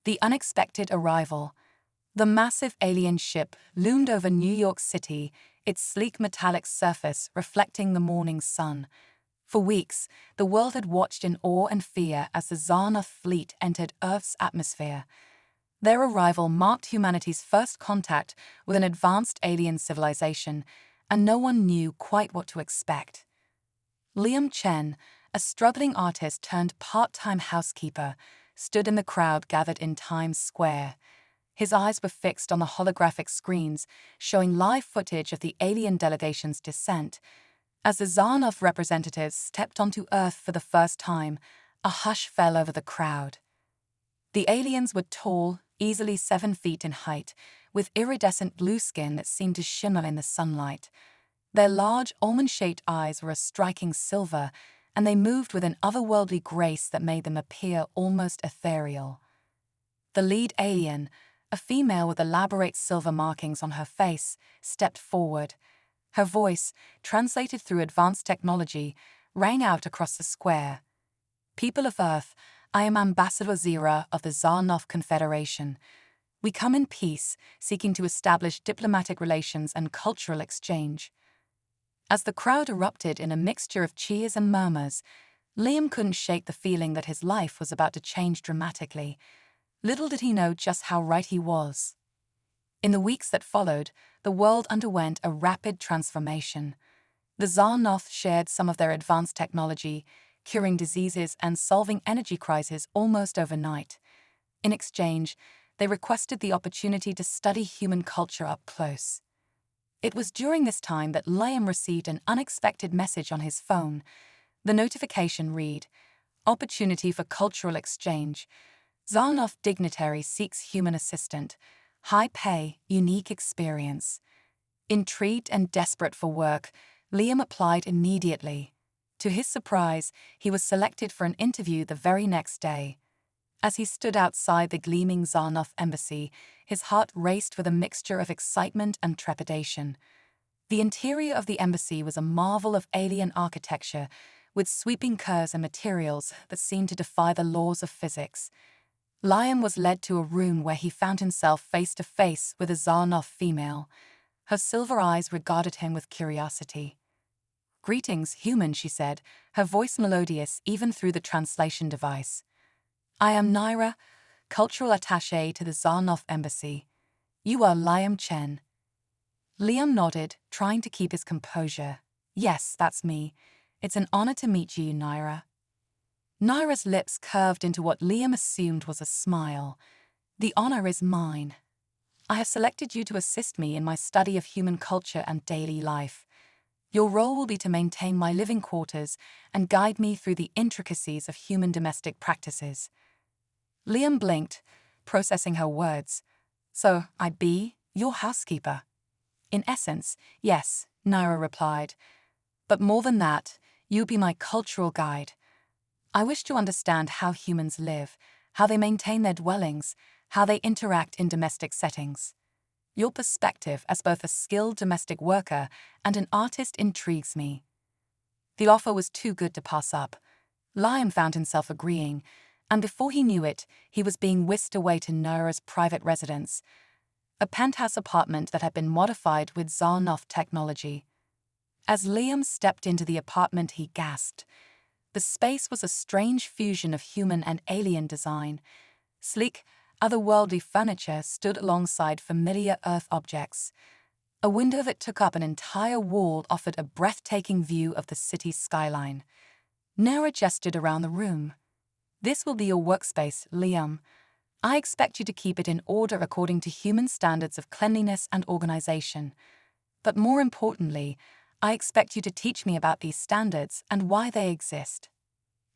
The unexpected arrival. The massive alien ship loomed over New York City, its sleek metallic surface reflecting the morning sun. For weeks, the world had watched in awe and fear as the Zarnoth fleet entered Earth's atmosphere. Their arrival marked humanity's first contact with an advanced alien civilization, and no one knew quite what to expect. Liam Chen, a struggling artist turned part-time housekeeper, stood in the crowd gathered in Times Square. His eyes were fixed on the holographic screens, showing live footage of the alien delegation's descent. As the Zarnoth representatives stepped onto Earth for the first time, a hush fell over the crowd. The aliens were tall, easily 7 feet in height, with iridescent blue skin that seemed to shimmer in the sunlight. Their large, almond-shaped eyes were a striking silver, and they moved with an otherworldly grace that made them appear almost ethereal. The lead alien, a female with elaborate silver markings on her face, stepped forward. Her voice, translated through advanced technology, rang out across the square. "People of Earth, I am Ambassador Zira of the Zarnoth Confederation. We come in peace, seeking to establish diplomatic relations and cultural exchange." As the crowd erupted in a mixture of cheers and murmurs, Liam couldn't shake the feeling that his life was about to change dramatically. Little did he know just how right he was. In the weeks that followed, the world underwent a rapid transformation. The Zarnoth shared some of their advanced technology, curing diseases and solving energy crises almost overnight. In exchange, they requested the opportunity to study human culture up close. It was during this time that Liam received an unexpected message on his phone. The notification read, "Opportunity for cultural exchange. Zarnoth dignitary seeks human assistant. High pay, unique experience." Intrigued and desperate for work, Liam applied immediately. To his surprise, he was selected for an interview the very next day. As he stood outside the gleaming Zarnoth embassy, his heart raced with a mixture of excitement and trepidation. The interior of the embassy was a marvel of alien architecture, with sweeping curves and materials that seemed to defy the laws of physics. Liam was led to a room where he found himself face to face with a Zarnoth female. Her silver eyes regarded him with curiosity. "Greetings, human," she said, her voice melodious even through the translation device. "I am Naira, cultural attaché to the Zarnoth embassy. You are Liam Chen." Liam nodded, trying to keep his composure. "Yes, that's me. It's an honor to meet you, Naira." Naira's lips curved into what Liam assumed was a smile. "The honor is mine. I have selected you to assist me in my study of human culture and daily life. Your role will be to maintain my living quarters and guide me through the intricacies of human domestic practices." Liam blinked, processing her words. "So, I'd be your housekeeper?" "In essence, yes," Naira replied. "But more than that, you'll be my cultural guide. I wish to understand how humans live, how they maintain their dwellings, how they interact in domestic settings. Your perspective as both a skilled domestic worker and an artist intrigues me." The offer was too good to pass up. Liam found himself agreeing, and before he knew it, he was being whisked away to Naira's private residence, a penthouse apartment that had been modified with Zarnoth technology. As Liam stepped into the apartment, he gasped. The space was a strange fusion of human and alien design. Sleek, otherworldly furniture stood alongside familiar Earth objects. A window that took up an entire wall offered a breathtaking view of the city's skyline. Naira gestured around the room. "This will be your workspace, Liam. I expect you to keep it in order according to human standards of cleanliness and organization. But more importantly, I expect you to teach me about these standards and why they exist."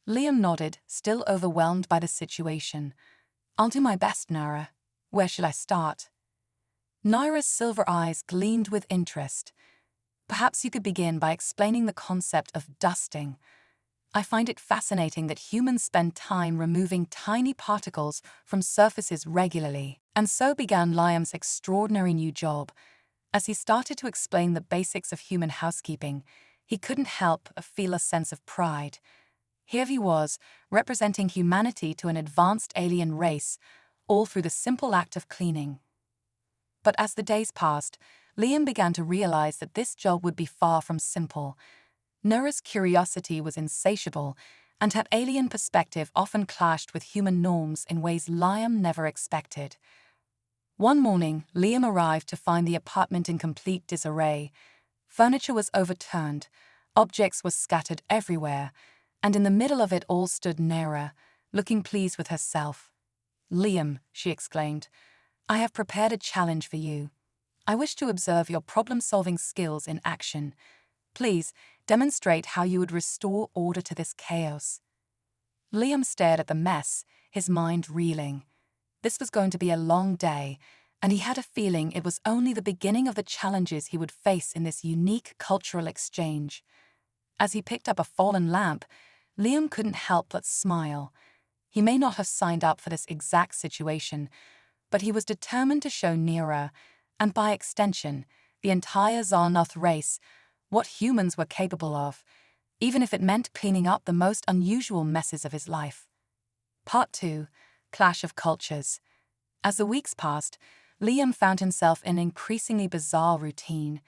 Liam nodded, still overwhelmed by the situation. "I'll do my best, Naira. Where should I start?" Naira's silver eyes gleamed with interest. "Perhaps you could begin by explaining the concept of dusting. I find it fascinating that humans spend time removing tiny particles from surfaces regularly." And so began Liam's extraordinary new job. As he started to explain the basics of human housekeeping, he couldn't help but feel a sense of pride. Here he was, representing humanity to an advanced alien race, all through the simple act of cleaning. But as the days passed, Liam began to realize that this job would be far from simple. Noura's curiosity was insatiable, and her alien perspective often clashed with human norms in ways Liam never expected. One morning, Liam arrived to find the apartment in complete disarray. Furniture was overturned, objects were scattered everywhere, and in the middle of it all stood Noura, looking pleased with herself. "Liam," she exclaimed, "I have prepared a challenge for you. I wish to observe your problem-solving skills in action. Please, demonstrate how you would restore order to this chaos." Liam stared at the mess, his mind reeling. This was going to be a long day, and he had a feeling it was only the beginning of the challenges he would face in this unique cultural exchange. As he picked up a fallen lamp, Liam couldn't help but smile. He may not have signed up for this exact situation, but he was determined to show Noura, and by extension, the entire Xarnoth race, what humans were capable of, even if it meant cleaning up the most unusual messes of his life. Part 2. Clash of Cultures. As the weeks passed, Liam found himself in an increasingly bizarre routine.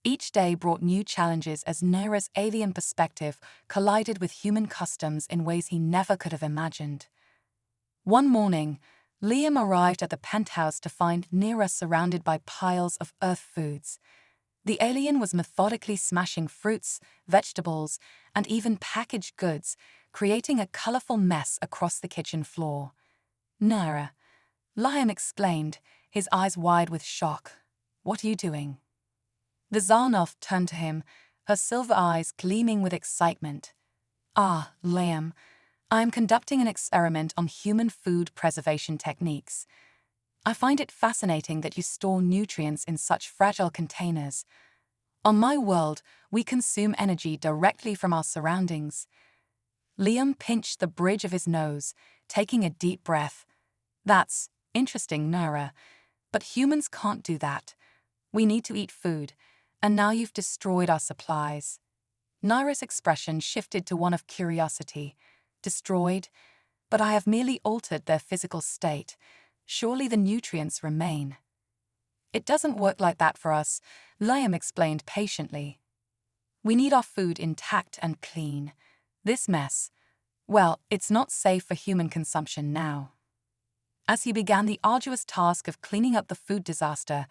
Each day brought new challenges as Noura's alien perspective collided with human customs in ways he never could have imagined. One morning, Liam arrived at the penthouse to find Noura surrounded by piles of earth foods. The alien was methodically smashing fruits, vegetables, and even packaged goods, creating a colorful mess across the kitchen floor. "Noura," Liam exclaimed, his eyes wide with shock. "What are you doing?" The Xarnoth turned to him, her silver eyes gleaming with excitement. "Ah, Liam, I am conducting an experiment on human food preservation techniques. I find it fascinating that you store nutrients in such fragile containers. On my world, we consume energy directly from our surroundings." Liam pinched the bridge of his nose, taking a deep breath. "That's interesting, Noura, but humans can't do that. We need to eat food, and now you've destroyed our supplies." Noura's expression shifted to one of curiosity. "Destroyed? But I have merely altered their physical state. Surely the nutrients remain." "It doesn't work like that for us," Liam explained patiently. "We need our food intact and clean. This mess, well, it's not safe for human consumption now." As he began the arduous task of cleaning up the food disaster,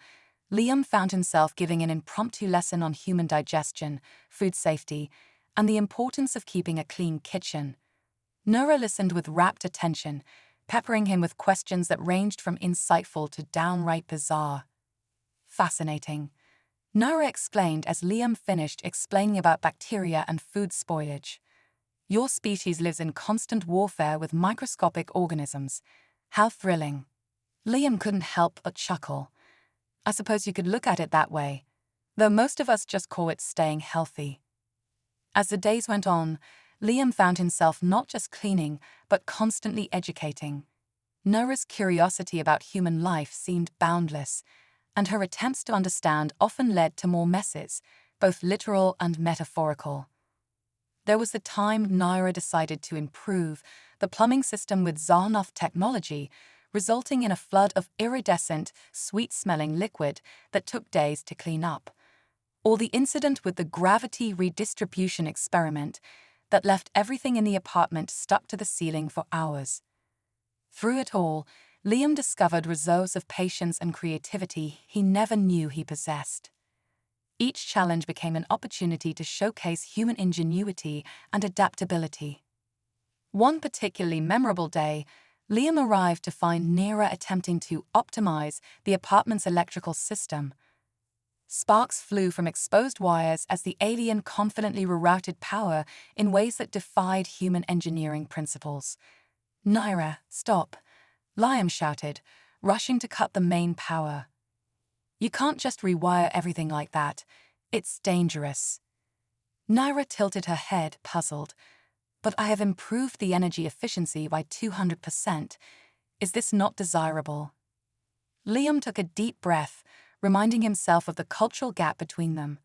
Liam found himself giving an impromptu lesson on human digestion, food safety, and the importance of keeping a clean kitchen. Noura listened with rapt attention, peppering him with questions that ranged from insightful to downright bizarre. "Fascinating," Noura exclaimed as Liam finished explaining about bacteria and food spoilage. "Your species lives in constant warfare with microscopic organisms. How thrilling." Liam couldn't help but chuckle. "I suppose you could look at it that way, though most of us just call it staying healthy." As the days went on, Liam found himself not just cleaning, but constantly educating. Noura's curiosity about human life seemed boundless, and her attempts to understand often led to more messes, both literal and metaphorical. There was the time Noura decided to improve the plumbing system with Xarnoth technology, resulting in a flood of iridescent, sweet-smelling liquid that took days to clean up. Or the incident with the gravity redistribution experiment that left everything in the apartment stuck to the ceiling for hours. Through it all, Liam discovered reserves of patience and creativity he never knew he possessed. Each challenge became an opportunity to showcase human ingenuity and adaptability. One particularly memorable day, Liam arrived to find Noura attempting to optimize the apartment's electrical system. Sparks flew from exposed wires as the alien confidently rerouted power in ways that defied human engineering principles. "Noura, stop," Liam shouted, rushing to cut the main power. "You can't just rewire everything like that. It's dangerous." Noura tilted her head, puzzled. "But I have improved the energy efficiency by 200%. Is this not desirable?" Liam took a deep breath, reminding himself of the cultural gap between them.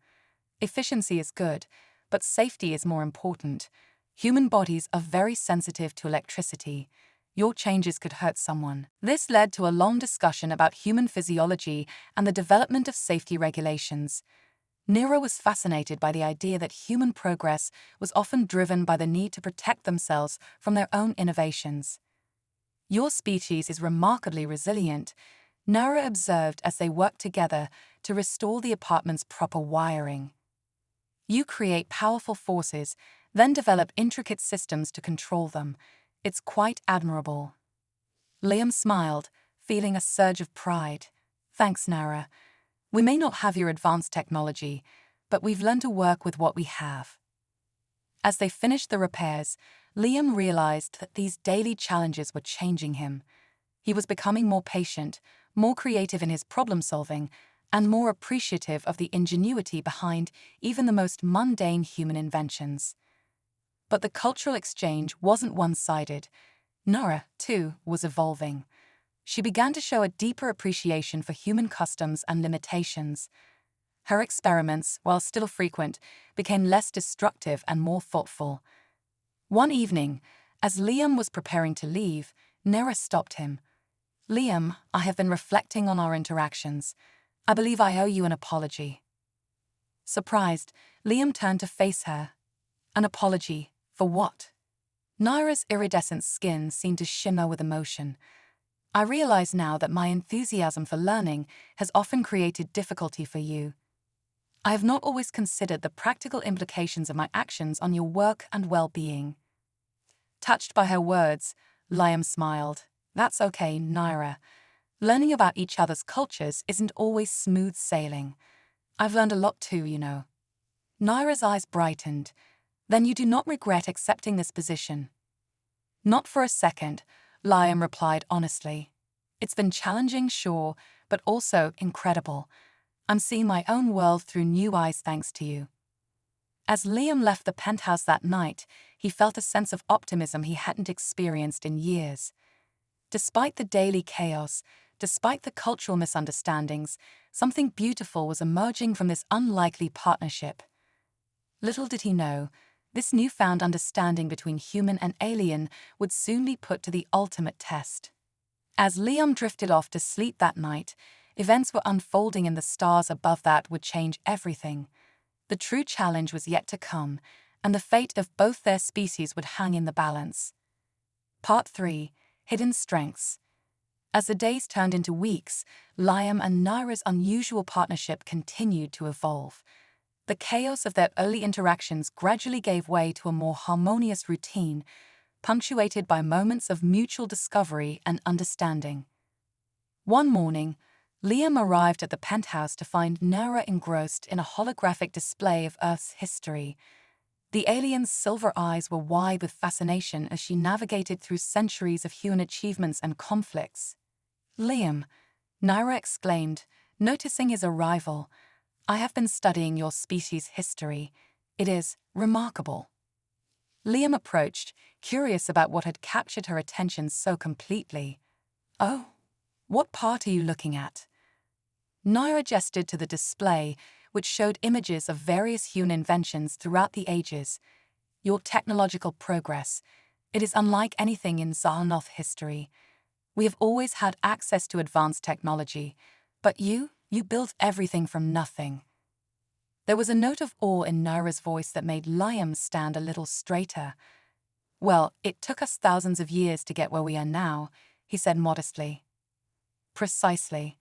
Efficiency is good, but safety is more important. Human bodies are very sensitive to electricity. your changes could hurt someone. This led to a long discussion about human physiology and the development of safety regulations. Nero was fascinated by the idea that human progress was often driven by the need to protect themselves from their own innovations. Your species is remarkably resilient, Nero observed as they worked together to restore the apartment's proper wiring. You create powerful forces, then develop intricate systems to control them. It's quite admirable. Liam smiled, feeling a surge of pride. Thanks, Nara. We may not have your advanced technology, but we've learned to work with what we have. As they finished the repairs, Liam realized that these daily challenges were changing him. He was becoming more patient, more creative in his problem-solving, and more appreciative of the ingenuity behind even the most mundane human inventions. But the cultural exchange wasn't one-sided. Nora, too, was evolving. She began to show a deeper appreciation for human customs and limitations. Her experiments, while still frequent, became less destructive and more thoughtful. One evening, as Liam was preparing to leave, Nera stopped him. Liam, I have been reflecting on our interactions. I believe I owe you an apology. Surprised, Liam turned to face her. An apology? For what? Naira's iridescent skin seemed to shimmer with emotion. I realize now that my enthusiasm for learning has often created difficulty for you. I have not always considered the practical implications of my actions on your work and well-being. Touched by her words, Liam smiled. That's okay, Naira. Learning about each other's cultures isn't always smooth sailing. I've learned a lot too, you know. Naira's eyes brightened. Then you do not regret accepting this position? Not for a second, Liam replied honestly. It's been challenging, sure, but also incredible. I'm seeing my own world through new eyes thanks to you. As Liam left the penthouse that night, he felt a sense of optimism he hadn't experienced in years. Despite the daily chaos, despite the cultural misunderstandings, something beautiful was emerging from this unlikely partnership. Little did he know, this newfound understanding between human and alien would soon be put to the ultimate test. As Liam drifted off to sleep that night, events were unfolding and the stars above that would change everything. The true challenge was yet to come, and the fate of both their species would hang in the balance. Part 3. Hidden Strengths. As the days turned into weeks, Liam and Naira's unusual partnership continued to evolve. The chaos of their early interactions gradually gave way to a more harmonious routine, punctuated by moments of mutual discovery and understanding. One morning, Liam arrived at the penthouse to find Naira engrossed in a holographic display of Earth's history. The alien's silver eyes were wide with fascination as she navigated through centuries of human achievements and conflicts. Liam, Naira exclaimed, noticing his arrival, I have been studying your species' history. It is remarkable. Liam approached, curious about what had captured her attention so completely. Oh, what part are you looking at? Naira gestured to the display, which showed images of various human inventions throughout the ages. Your technological progress. It is unlike anything in Xarnoth history. We have always had access to advanced technology, but you built everything from nothing. There was a note of awe in Naira's voice that made Liam stand a little straighter. Well, it took us thousands of years to get where we are now, he said modestly. Precisely.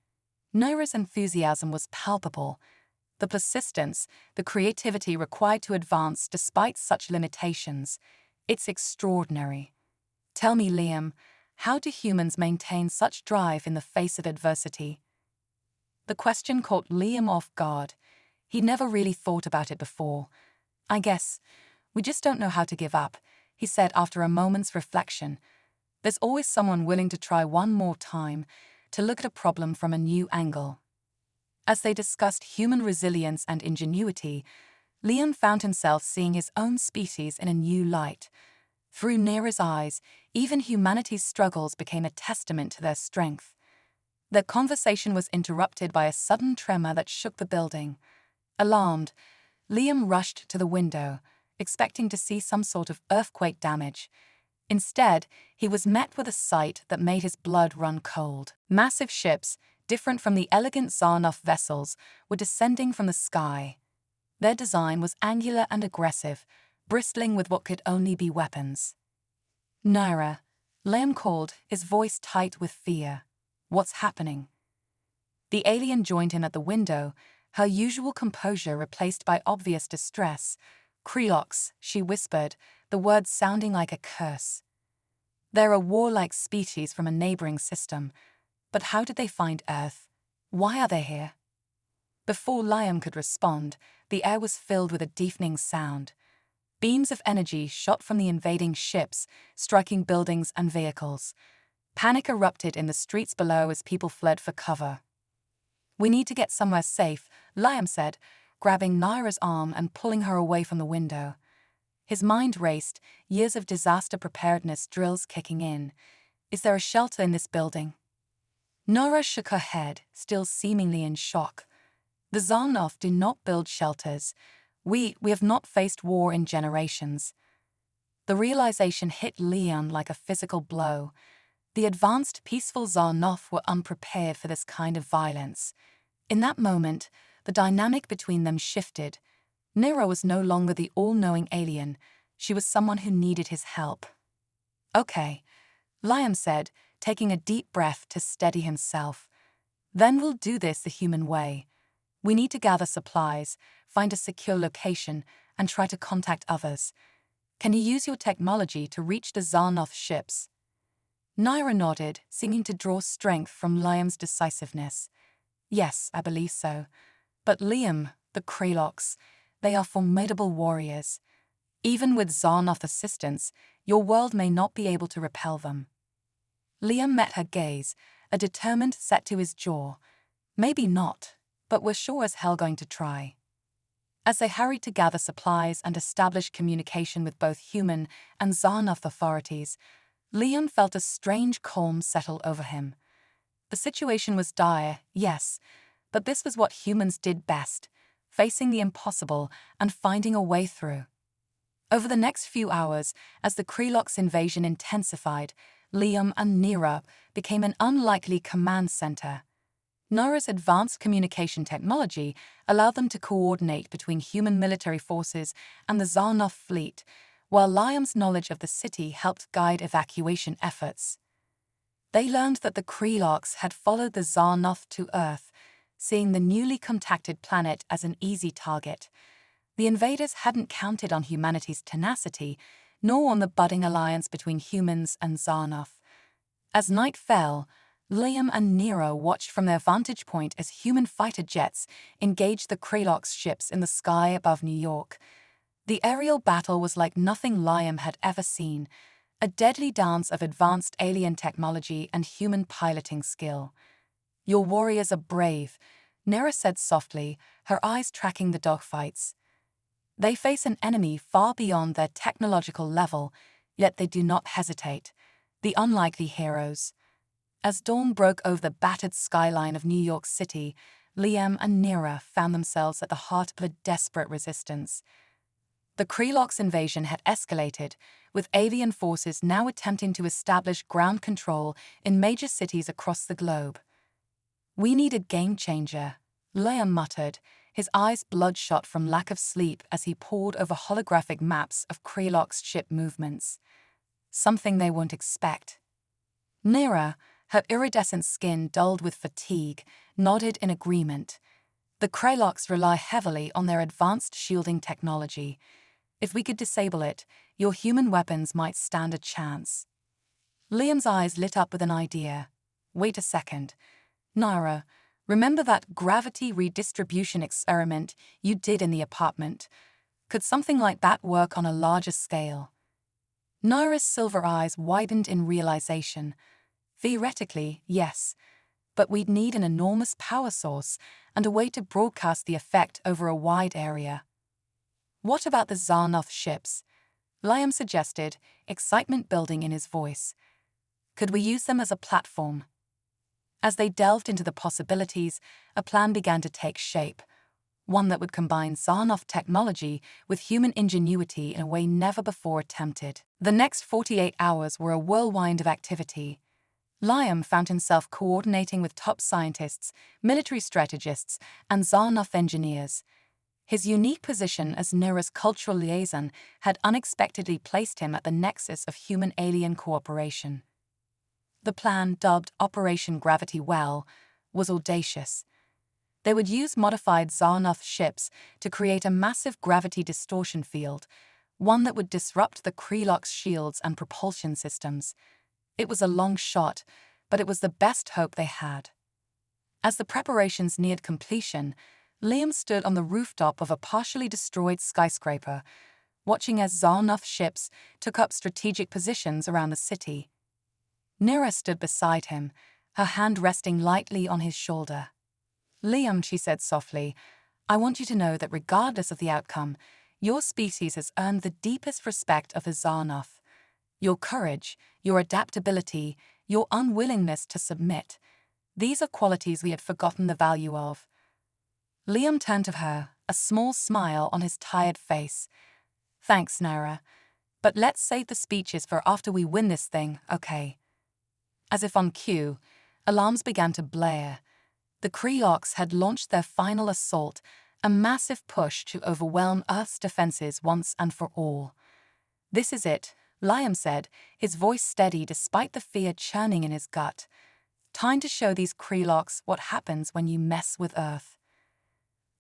Naira's enthusiasm was palpable. The persistence, the creativity required to advance despite such limitations. It's extraordinary. Tell me, Liam, how do humans maintain such drive in the face of adversity? The question caught Liam off guard. He'd never really thought about it before. I guess we just don't know how to give up, he said after a moment's reflection. There's always someone willing to try one more time, to look at a problem from a new angle. As they discussed human resilience and ingenuity, Liam found himself seeing his own species in a new light. Through Naira's eyes, even humanity's struggles became a testament to their strength. Their conversation was interrupted by a sudden tremor that shook the building. Alarmed, Liam rushed to the window, expecting to see some sort of earthquake damage. Instead, he was met with a sight that made his blood run cold. Massive ships, different from the elegant Zarnoff vessels, were descending from the sky. Their design was angular and aggressive, bristling with what could only be weapons. "Naira," Liam called, his voice tight with fear. "What's happening?" The alien joined him at the window, her usual composure replaced by obvious distress. "Krelox," she whispered, the words sounding like a curse. "They're a warlike species from a neighboring system. But how did they find Earth? Why are they here?" Before Liam could respond, the air was filled with a deafening sound. Beams of energy shot from the invading ships, striking buildings and vehicles. Panic erupted in the streets below as people fled for cover. "We need to get somewhere safe," Liam said, grabbing Naira's arm and pulling her away from the window. His mind raced, years of disaster preparedness drills kicking in. "Is there a shelter in this building?" Naira shook her head, still seemingly in shock. "The Zarnoff do not build shelters. We have not faced war in generations." The realization hit Liam like a physical blow. The advanced, peaceful Zarnoff were unprepared for this kind of violence. In that moment, the dynamic between them shifted. Naira was no longer the all-knowing alien. She was someone who needed his help. "Okay," Liam said, taking a deep breath to steady himself. "Then we'll do this the human way. We need to gather supplies, find a secure location, and try to contact others. Can you use your technology to reach the Zarnoff ships?" Naira nodded, seeming to draw strength from Liam's decisiveness. "Yes, I believe so. But Liam, the Krelox, they are formidable warriors. Even with Zarnoff assistance, your world may not be able to repel them." Liam met her gaze, a determined set to his jaw. "Maybe not, but we're sure as hell going to try." As they hurried to gather supplies and establish communication with both human and Zarnoff authorities, Liam felt a strange calm settle over him. The situation was dire, yes, but this was what humans did best, facing the impossible and finding a way through. Over the next few hours, as the Krelox invasion intensified, Liam and Naira became an unlikely command center. Naira's advanced communication technology allowed them to coordinate between human military forces and the Zarnoff fleet, while Liam's knowledge of the city helped guide evacuation efforts. They learned that the Krelox had followed the Zarnoff to Earth, seeing the newly contacted planet as an easy target. The invaders hadn't counted on humanity's tenacity, nor on the budding alliance between humans and Zarnoff. As night fell, Liam and Naira watched from their vantage point as human fighter jets engaged the Krelox ships in the sky above New York. The aerial battle was like nothing Liam had ever seen, a deadly dance of advanced alien technology and human piloting skill. "Your warriors are brave," Naira said softly, her eyes tracking the dogfights. "They face an enemy far beyond their technological level, yet they do not hesitate. The unlikely heroes." As dawn broke over the battered skyline of New York City, Liam and Naira found themselves at the heart of a desperate resistance. The Krelox invasion had escalated, with alien forces now attempting to establish ground control in major cities across the globe. "We need a game-changer," Liam muttered, his eyes bloodshot from lack of sleep as he pored over holographic maps of Krelox ship movements. "Something they won't expect." Naira, her iridescent skin dulled with fatigue, nodded in agreement. "The Krelox rely heavily on their advanced shielding technology. If we could disable it, your human weapons might stand a chance." Liam's eyes lit up with an idea. "Wait a second. Naira, remember that gravity redistribution experiment you did in the apartment? Could something like that work on a larger scale?" Naira's silver eyes widened in realization. "Theoretically, yes, but we'd need an enormous power source and a way to broadcast the effect over a wide area." "What about the Zarnoff ships?" Liam suggested, excitement building in his voice. "Could we use them as a platform?" As they delved into the possibilities, a plan began to take shape. one that would combine Zarnoff technology with human ingenuity in a way never before attempted. The next 48 hours were a whirlwind of activity. Liam found himself coordinating with top scientists, military strategists, and Zarnoff engineers. His unique position as Nira's cultural liaison had unexpectedly placed him at the nexus of human-alien cooperation. The plan, dubbed Operation Gravity Well, was audacious. They would use modified Zarnoff ships to create a massive gravity distortion field, one that would disrupt the Krelock's shields and propulsion systems. It was a long shot, but it was the best hope they had. As the preparations neared completion, Liam stood on the rooftop of a partially destroyed skyscraper, watching as Zarnoff ships took up strategic positions around the city. Nira stood beside him, her hand resting lightly on his shoulder. "Liam," she said softly, "I want you to know that regardless of the outcome, your species has earned the deepest respect of the Zarnoff. Your courage, your adaptability, your unwillingness to submit, these are qualities we had forgotten the value of." Liam turned to her, a small smile on his tired face. "Thanks, Nira. But let's save the speeches for after we win this thing, okay?" As if on cue, alarms began to blare. The Krelocks had launched their final assault, a massive push to overwhelm Earth's defenses once and for all. "This is it," Liam said, his voice steady despite the fear churning in his gut. "Time to show these Krelocks what happens when you mess with Earth."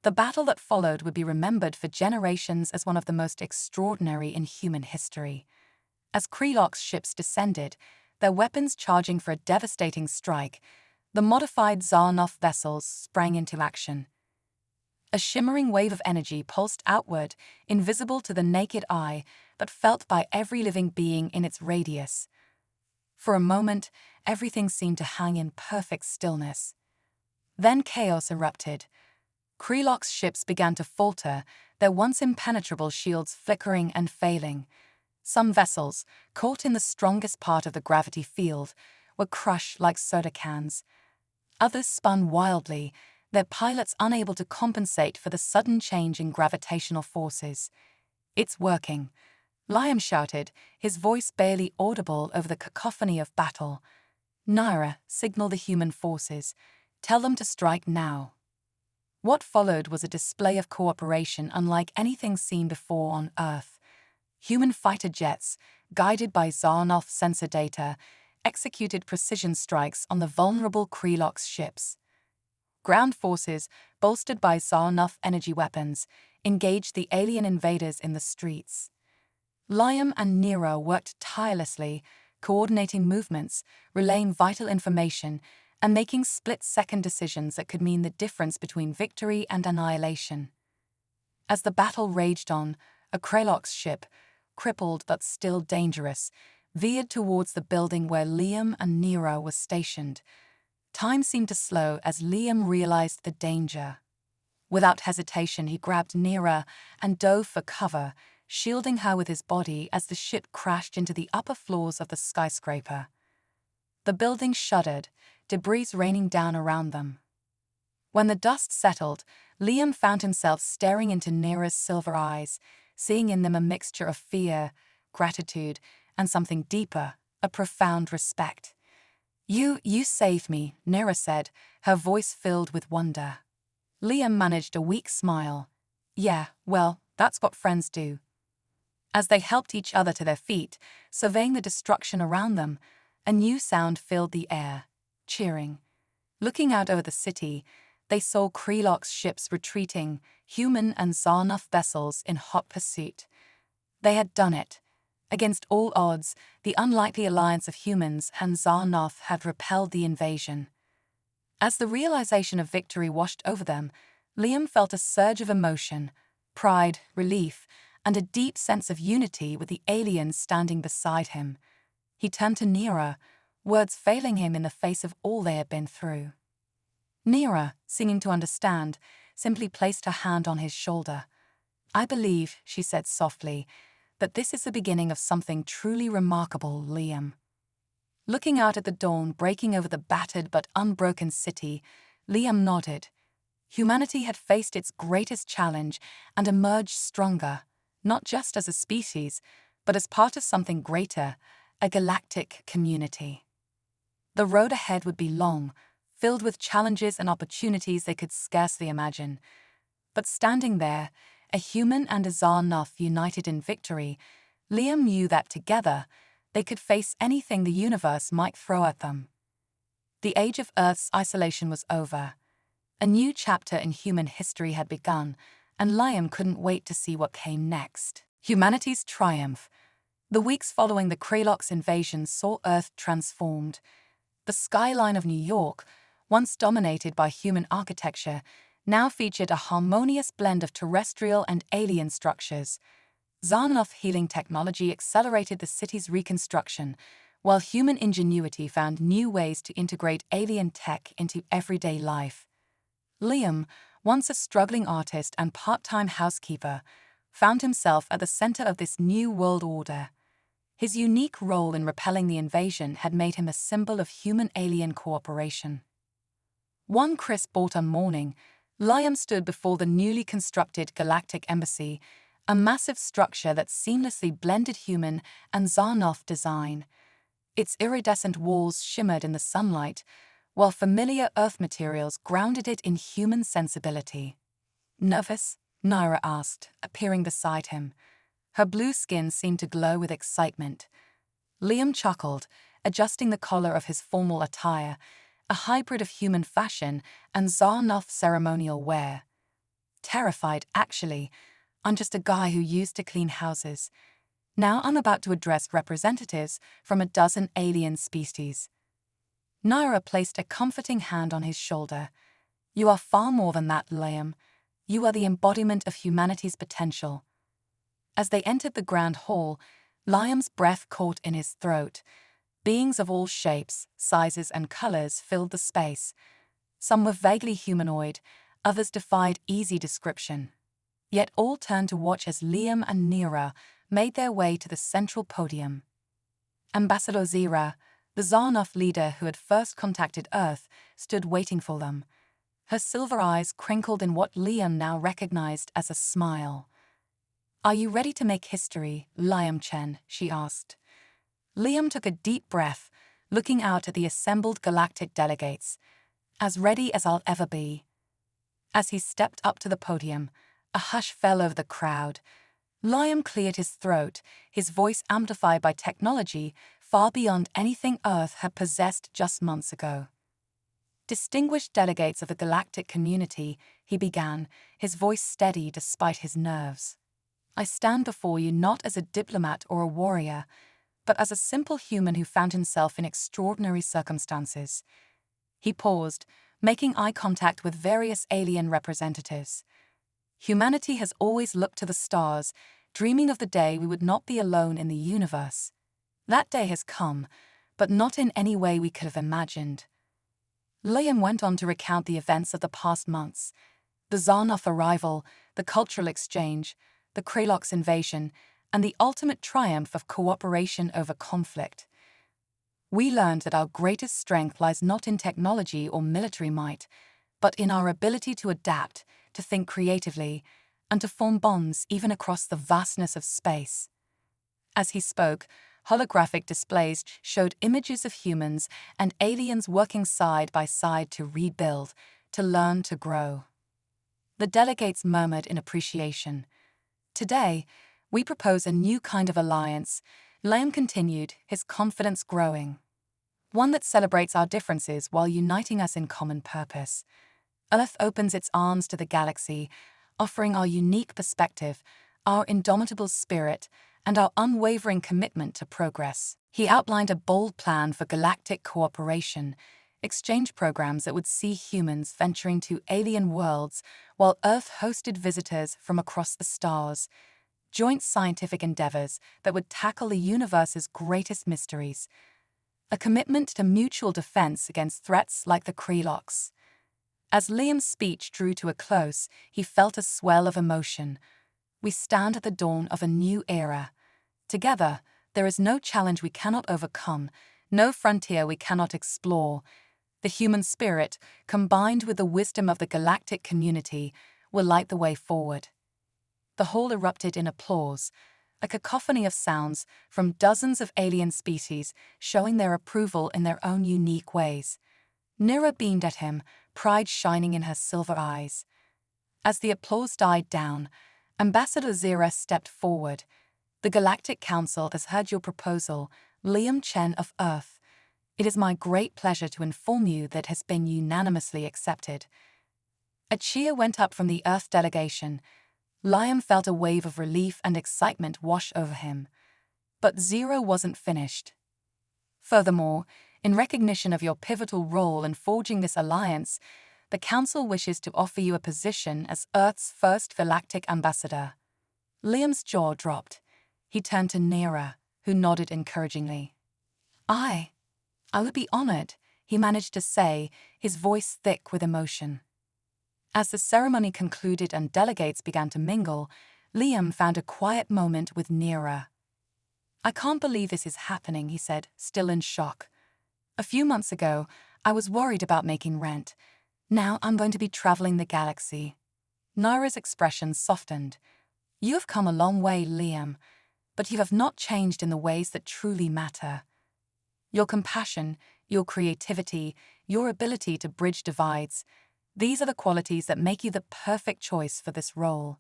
The battle that followed would be remembered for generations as one of the most extraordinary in human history. As Krelock's ships descended, their weapons charging for a devastating strike, the modified Zarnoff vessels sprang into action. A shimmering wave of energy pulsed outward, invisible to the naked eye, but felt by every living being in its radius. For a moment, everything seemed to hang in perfect stillness. Then chaos erupted. Krelock's ships began to falter, their once impenetrable shields flickering and failing. Some vessels, caught in the strongest part of the gravity field, were crushed like soda cans. Others spun wildly, their pilots unable to compensate for the sudden change in gravitational forces. "It's working," Liam shouted, his voice barely audible over the cacophony of battle. "Nira, signal the human forces. Tell them to strike now." What followed was a display of cooperation unlike anything seen before on Earth. Human fighter jets, guided by Zarnoff sensor data, executed precision strikes on the vulnerable Krelock's ships. Ground forces, bolstered by Zarnoff energy weapons, engaged the alien invaders in the streets. Liam and Nira worked tirelessly, coordinating movements, relaying vital information, and making split-second decisions that could mean the difference between victory and annihilation. As the battle raged on, a Krelock's ship, crippled but still dangerous, veered towards the building where Liam and Nira were stationed. Time seemed to slow as Liam realized the danger. Without hesitation, he grabbed Nira and dove for cover, shielding her with his body as the ship crashed into the upper floors of the skyscraper. The building shuddered, debris raining down around them. When the dust settled, Liam found himself staring into Nira's silver eyes, seeing in them a mixture of fear, gratitude, and something deeper, a profound respect. You saved me," Nira said, her voice filled with wonder. Liam managed a weak smile. "Yeah, well, that's what friends do." As they helped each other to their feet, surveying the destruction around them, a new sound filled the air, cheering. Looking out over the city, they saw Krelock's ships retreating, human and Zarnoff vessels in hot pursuit. They had done it. Against all odds, the unlikely alliance of humans and Zarnoff had repelled the invasion. As the realization of victory washed over them, Liam felt a surge of emotion, pride, relief, and a deep sense of unity with the aliens standing beside him. He turned to Nira, words failing him in the face of all they had been through. Nira, seeming to understand, simply placed her hand on his shoulder. "I believe," she said softly, "that this is the beginning of something truly remarkable, Liam." Looking out at the dawn breaking over the battered but unbroken city, Liam nodded. Humanity had faced its greatest challenge and emerged stronger, not just as a species, but as part of something greater, a galactic community. The road ahead would be long, filled with challenges and opportunities they could scarcely imagine. But standing there, a human and a Xarnoth united in victory, Liam knew that together, they could face anything the universe might throw at them. The age of Earth's isolation was over. A new chapter in human history had begun, and Liam couldn't wait to see what came next. Humanity's triumph. The weeks following the Kralox invasion saw Earth transformed. The skyline of New York, once dominated by human architecture, now featured a harmonious blend of terrestrial and alien structures. Xarnoth healing technology accelerated the city's reconstruction, while human ingenuity found new ways to integrate alien tech into everyday life. Liam, once a struggling artist and part-time housekeeper, found himself at the center of this new world order. His unique role in repelling the invasion had made him a symbol of human-alien cooperation. One crisp autumn morning, Liam stood before the newly constructed Galactic Embassy, a massive structure that seamlessly blended human and Xarnoth design. Its iridescent walls shimmered in the sunlight, while familiar Earth materials grounded it in human sensibility. "Nervous?" Naira asked, appearing beside him. Her blue skin seemed to glow with excitement. Liam chuckled, adjusting the collar of his formal attire, a hybrid of human fashion and Xarnoth ceremonial wear. "Terrified, actually. I'm just a guy who used to clean houses. Now I'm about to address representatives from a dozen alien species." Naira placed a comforting hand on his shoulder. "You are far more than that, Liam. You are the embodiment of humanity's potential." As they entered the grand hall, Liam's breath caught in his throat. Beings of all shapes, sizes, and colors filled the space. Some were vaguely humanoid, others defied easy description. Yet all turned to watch as Liam and Naira made their way to the central podium. Ambassador Zira, the Xarnoth leader who had first contacted Earth, stood waiting for them. Her silver eyes crinkled in what Liam now recognized as a smile. "Are you ready to make history, Liam Chen?" she asked. Liam took a deep breath, looking out at the assembled galactic delegates. "As ready as I'll ever be." As he stepped up to the podium, a hush fell over the crowd. Liam cleared his throat, his voice amplified by technology far beyond anything Earth had possessed just months ago. "Distinguished delegates of the galactic community," he began, his voice steady despite his nerves. "I stand before you not as a diplomat or a warrior, but as a simple human who found himself in extraordinary circumstances." He paused, making eye contact with various alien representatives. "Humanity has always looked to the stars, dreaming of the day we would not be alone in the universe. That day has come, but not in any way we could have imagined." Liam went on to recount the events of the past months: the Xarnoth arrival, the cultural exchange, the Kralox invasion, and the ultimate triumph of cooperation over conflict. "We learned that our greatest strength lies not in technology or military might, but in our ability to adapt, to think creatively, and to form bonds even across the vastness of space." As he spoke, holographic displays showed images of humans and aliens working side by side to rebuild, to learn, to grow. The delegates murmured in appreciation. "Today, we propose a new kind of alliance," Liam continued, his confidence growing. "One that celebrates our differences while uniting us in common purpose. Earth opens its arms to the galaxy, offering our unique perspective, our indomitable spirit, and our unwavering commitment to progress." He outlined a bold plan for galactic cooperation, exchange programs that would see humans venturing to alien worlds while Earth hosted visitors from across the stars, joint scientific endeavors that would tackle the universe's greatest mysteries, a commitment to mutual defense against threats like the Kralox. As Liam's speech drew to a close, he felt a swell of emotion. "We stand at the dawn of a new era. Together, there is no challenge we cannot overcome, no frontier we cannot explore. The human spirit, combined with the wisdom of the galactic community, will light the way forward. The hall erupted in applause, a cacophony of sounds from dozens of alien species showing their approval in their own unique ways. Nira beamed at him, pride shining in her silver eyes. As the applause died down, Ambassador Zira stepped forward. "The Galactic Council has heard your proposal, Liam Chen of Earth. It is my great pleasure to inform you that it has been unanimously accepted." A cheer went up from the Earth delegation. Liam felt a wave of relief and excitement wash over him. But Zero wasn't finished. "Furthermore, in recognition of your pivotal role in forging this alliance, the Council wishes to offer you a position as Earth's first galactic ambassador." Liam's jaw dropped. He turned to Nira, who nodded encouragingly. I would be honored," he managed to say, his voice thick with emotion. As the ceremony concluded and delegates began to mingle, Liam found a quiet moment with Nira. "I can't believe this is happening," he said, still in shock. "A few months ago, I was worried about making rent. Now I'm going to be traveling the galaxy." Nira's expression softened. "You have come a long way, Liam, but you have not changed in the ways that truly matter. Your compassion, your creativity, your ability to bridge divides, these are the qualities that make you the perfect choice for this role."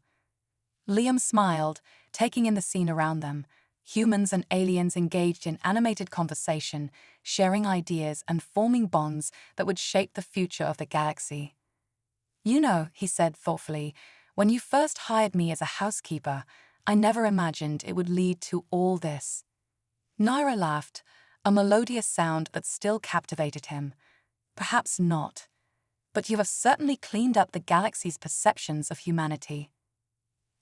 Liam smiled, taking in the scene around them. Humans and aliens engaged in animated conversation, sharing ideas and forming bonds that would shape the future of the galaxy. "You know," he said thoughtfully, "when you first hired me as a housekeeper, I never imagined it would lead to all this." Nira laughed, a melodious sound that still captivated him. "Perhaps not. But you have certainly cleaned up the galaxy's perceptions of humanity."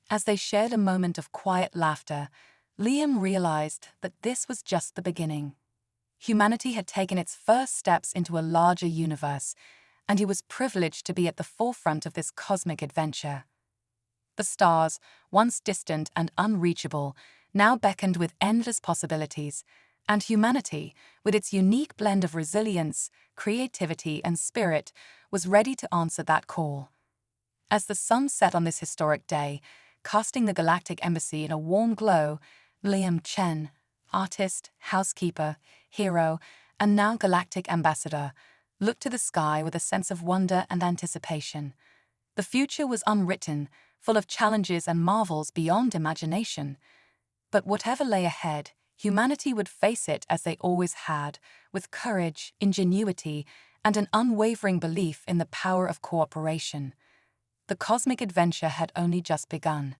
As they shared a moment of quiet laughter, Liam realized that this was just the beginning. Humanity had taken its first steps into a larger universe, and he was privileged to be at the forefront of this cosmic adventure. The stars, once distant and unreachable, now beckoned with endless possibilities, and humanity, with its unique blend of resilience, creativity, and spirit, was ready to answer that call. As the sun set on this historic day, casting the Galactic Embassy in a warm glow, Liam Chen, artist, housekeeper, hero, and now Galactic Ambassador, looked to the sky with a sense of wonder and anticipation. The future was unwritten, full of challenges and marvels beyond imagination. But whatever lay ahead, humanity would face it as they always had, with courage, ingenuity, and an unwavering belief in the power of cooperation. The cosmic adventure had only just begun.